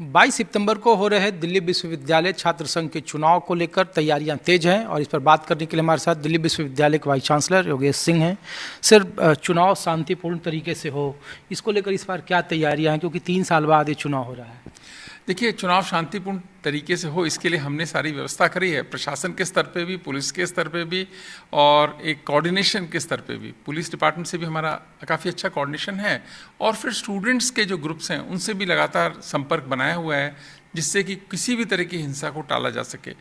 22 सितंबर को हो रहे दिल्ली विश्वविद्यालय छात्र संघ के चुनाव को लेकर तैयारियां तेज हैं और इस पर बात करने के लिए हमारे साथ दिल्ली विश्वविद्यालय के वाइस चांसलर योगेश सिंह हैं। सर, चुनाव शांतिपूर्ण तरीके से हो, इसको लेकर इस बार क्या तैयारियां हैं, क्योंकि 3 साल बाद ये चुनाव हो रहा है? देखिए, चुनाव शांतिपूर्ण तरीके से हो इसके लिए हमने सारी व्यवस्था करी है, प्रशासन के स्तर पे भी, पुलिस के स्तर पे भी और एक कोऑर्डिनेशन के स्तर पे भी। पुलिस डिपार्टमेंट से भी हमारा काफ़ी अच्छा कोऑर्डिनेशन है और फिर स्टूडेंट्स के जो ग्रुप्स हैं उनसे भी लगातार संपर्क बनाया हुआ है, जिससे कि किसी भी तरह की हिंसा को टाला जा सके।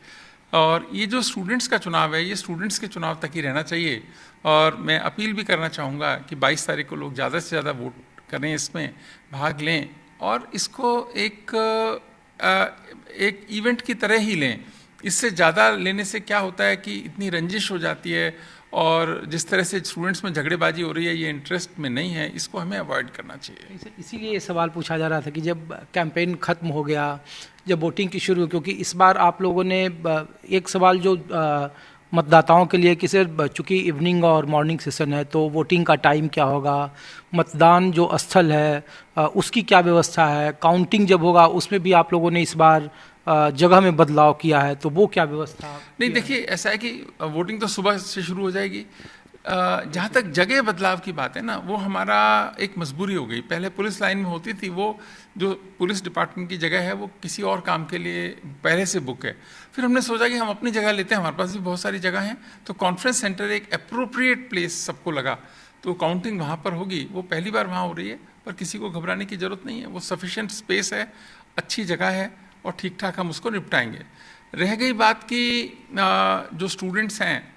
और ये जो स्टूडेंट्स का चुनाव है, ये स्टूडेंट्स के चुनाव तक ही रहना चाहिए। और मैं अपील भी करना चाहूँगा कि 22 तारीख को लोग ज़्यादा से ज़्यादा वोट करें, इसमें भाग लें और इसको एक इवेंट की तरह ही लें। इससे ज़्यादा लेने से क्या होता है कि इतनी रंजिश हो जाती है और जिस तरह से स्टूडेंट्स में झगड़ेबाजी हो रही है, ये इंटरेस्ट में नहीं है, इसको हमें अवॉइड करना चाहिए। इसीलिए ये सवाल पूछा जा रहा था कि जब कैंपेन खत्म हो गया, जब वोटिंग की शुरू, क्योंकि इस बार आप लोगों ने एक सवाल जो मतदाताओं के लिए कि सर चूँकि इवनिंग और मॉर्निंग सेशन है तो वोटिंग का टाइम क्या होगा, मतदान जो स्थल है उसकी क्या व्यवस्था है, काउंटिंग जब होगा उसमें भी आप लोगों ने इस बार जगह में बदलाव किया है, तो वो क्या व्यवस्था? नहीं, देखिए ऐसा है कि वोटिंग तो सुबह से शुरू हो जाएगी। जहाँ तक जगह बदलाव की बात है ना, वो हमारा एक मजबूरी हो गई। पहले पुलिस लाइन में होती थी, वो जो पुलिस डिपार्टमेंट की जगह है वो किसी और काम के लिए पहले से बुक है। फिर हमने सोचा कि हम अपनी जगह लेते हैं, हमारे पास भी बहुत सारी जगह हैं, तो कॉन्फ्रेंस सेंटर एक अप्रोप्रिएट प्लेस सबको लगा, तो काउंटिंग वहाँ पर होगी। वो पहली बार वहाँ हो रही है, पर किसी को घबराने की ज़रूरत नहीं है। वो सफिशेंट स्पेस है, अच्छी जगह है और ठीक ठाक हम उसको निपटाएंगे। रह गई बात कि जो स्टूडेंट्स हैं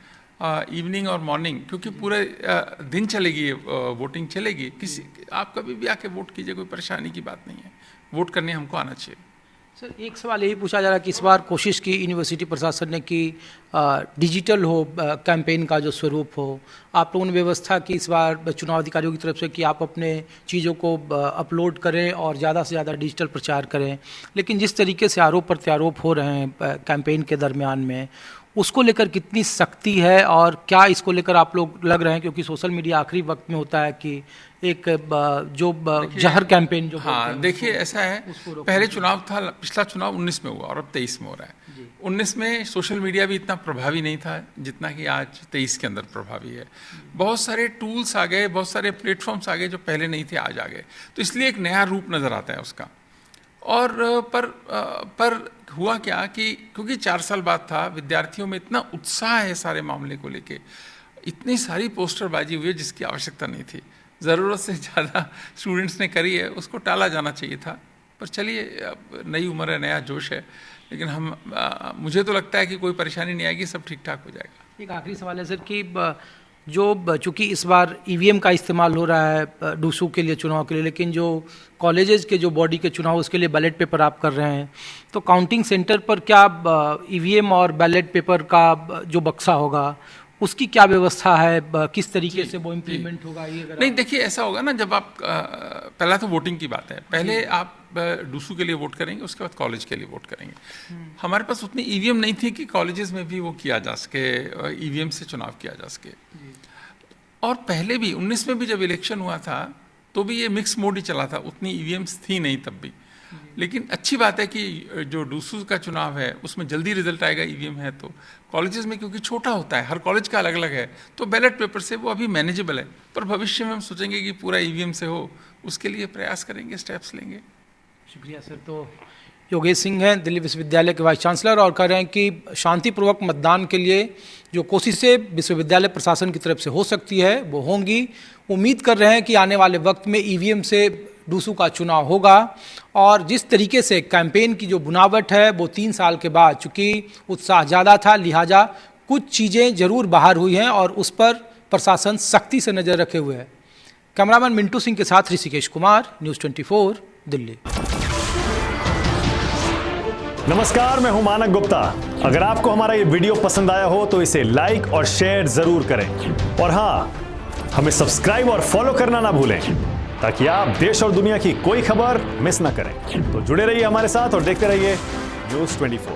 इवनिंग और मॉर्निंग, क्योंकि पूरे दिन चलेगी वोटिंग चलेगी, किसी आप कभी भी आके वोट कीजिए, कोई परेशानी की बात नहीं है। वोट करने हमको आना चाहिए। सर, एक सवाल यही पूछा जा रहा है कि इस बार कोशिश की यूनिवर्सिटी प्रशासन ने कि डिजिटल हो कैंपेन का जो स्वरूप हो, आप लोगों ने व्यवस्था की इस बार चुनाव अधिकारियों की तरफ से कि आप अपने चीज़ों को अपलोड करें और ज़्यादा से ज़्यादा डिजिटल प्रचार करें, लेकिन जिस तरीके से आरोप प्रत्यारोप हो रहे हैं कैंपेन के दरमियान में, उसको लेकर कितनी सख्ती है और क्या इसको लेकर आप लोग लग रहे हैं, क्योंकि सोशल मीडिया आखिरी वक्त में होता है कि एक जो जहर कैंपेन जो, हाँ देखिए ऐसा है, पहले चुनाव था, पिछला चुनाव 19 में हुआ और अब 23 में हो रहा है। 19 में सोशल मीडिया भी इतना प्रभावी नहीं था जितना कि आज 23 के अंदर प्रभावी है। बहुत सारे टूल्स आ गए, बहुत सारे प्लेटफॉर्म्स आ गए जो पहले नहीं थे, आज आ गए, तो इसलिए एक नया रूप नज़र आता है उसका। और पर हुआ क्या कि क्योंकि 4 साल बाद था, विद्यार्थियों में इतना उत्साह है सारे मामले को लेके, इतनी सारी पोस्टरबाजी हुई है जिसकी आवश्यकता नहीं थी, ज़रूरत से ज़्यादा स्टूडेंट्स ने करी है, उसको टाला जाना चाहिए था। पर चलिए, अब नई उम्र है, नया जोश है, लेकिन मुझे तो लगता है कि कोई परेशानी नहीं आएगी, सब ठीक ठाक हो जाएगा। एक आखिरी सवाल है सर कि जो चूँकि इस बार ईवीएम का इस्तेमाल हो रहा है डूसू के लिए, चुनाव के लिए, लेकिन जो कॉलेजेस के जो बॉडी के चुनाव उसके लिए बैलेट पेपर आप कर रहे हैं, तो काउंटिंग सेंटर पर क्या ईवीएम और बैलेट पेपर का जो बक्सा होगा उसकी क्या व्यवस्था है, किस तरीके से वो इम्प्लीमेंट होगा? ये नहीं, देखिए ऐसा होगा ना, जब आप पहला तो वोटिंग की बात है, पहले आप डूसू के लिए वोट करेंगे, उसके बाद कॉलेज के लिए वोट करेंगे। हमारे पास उतनी ईवीएम नहीं थी कि कॉलेजेस में भी वो किया जा सके, ईवीएम से चुनाव किया जा सके। और पहले भी 19 में भी जब इलेक्शन हुआ था तो भी ये मिक्स मोड ही चला था, उतनी ईवीएम्स थी नहीं तब भी। लेकिन अच्छी बात है कि जो डूसू का चुनाव है उसमें जल्दी रिजल्ट आएगा, ईवीएम है तो। कॉलेजेस में क्योंकि छोटा होता है, हर कॉलेज का अलग अलग है, तो बैलेट पेपर से वो अभी मैनेजेबल है, पर भविष्य में हम सोचेंगे कि पूरा ईवीएम से हो, उसके लिए प्रयास करेंगे, स्टेप्स लेंगे। शुक्रिया सर। तो योगेश सिंह हैं दिल्ली विश्वविद्यालय के वाइस चांसलर और कह रहे हैं कि शांतिपूर्वक मतदान के लिए जो कोशिशें विश्वविद्यालय प्रशासन की तरफ से हो सकती है वो होंगी। उम्मीद कर रहे हैं कि आने वाले वक्त में ईवीएम से डूसू का चुनाव होगा और जिस तरीके से कैंपेन की जो बुनावट है वो 3 साल के बाद, चूँकि उत्साह ज़्यादा था, लिहाजा कुछ चीज़ें ज़रूर बाहर हुई हैं और उस पर प्रशासन सख्ती से नज़र रखे हुए है। कैमरामैन मिंटू सिंह के साथ ऋषिकेश कुमार, न्यूज़ 24 दिल्ली। नमस्कार, मैं हूं मानक गुप्ता। अगर आपको हमारा ये वीडियो पसंद आया हो तो इसे लाइक और शेयर जरूर करें और हाँ, हमें सब्सक्राइब और फॉलो करना ना भूलें ताकि आप देश और दुनिया की कोई खबर मिस ना करें। तो जुड़े रहिए हमारे साथ और देखते रहिए न्यूज़ 24।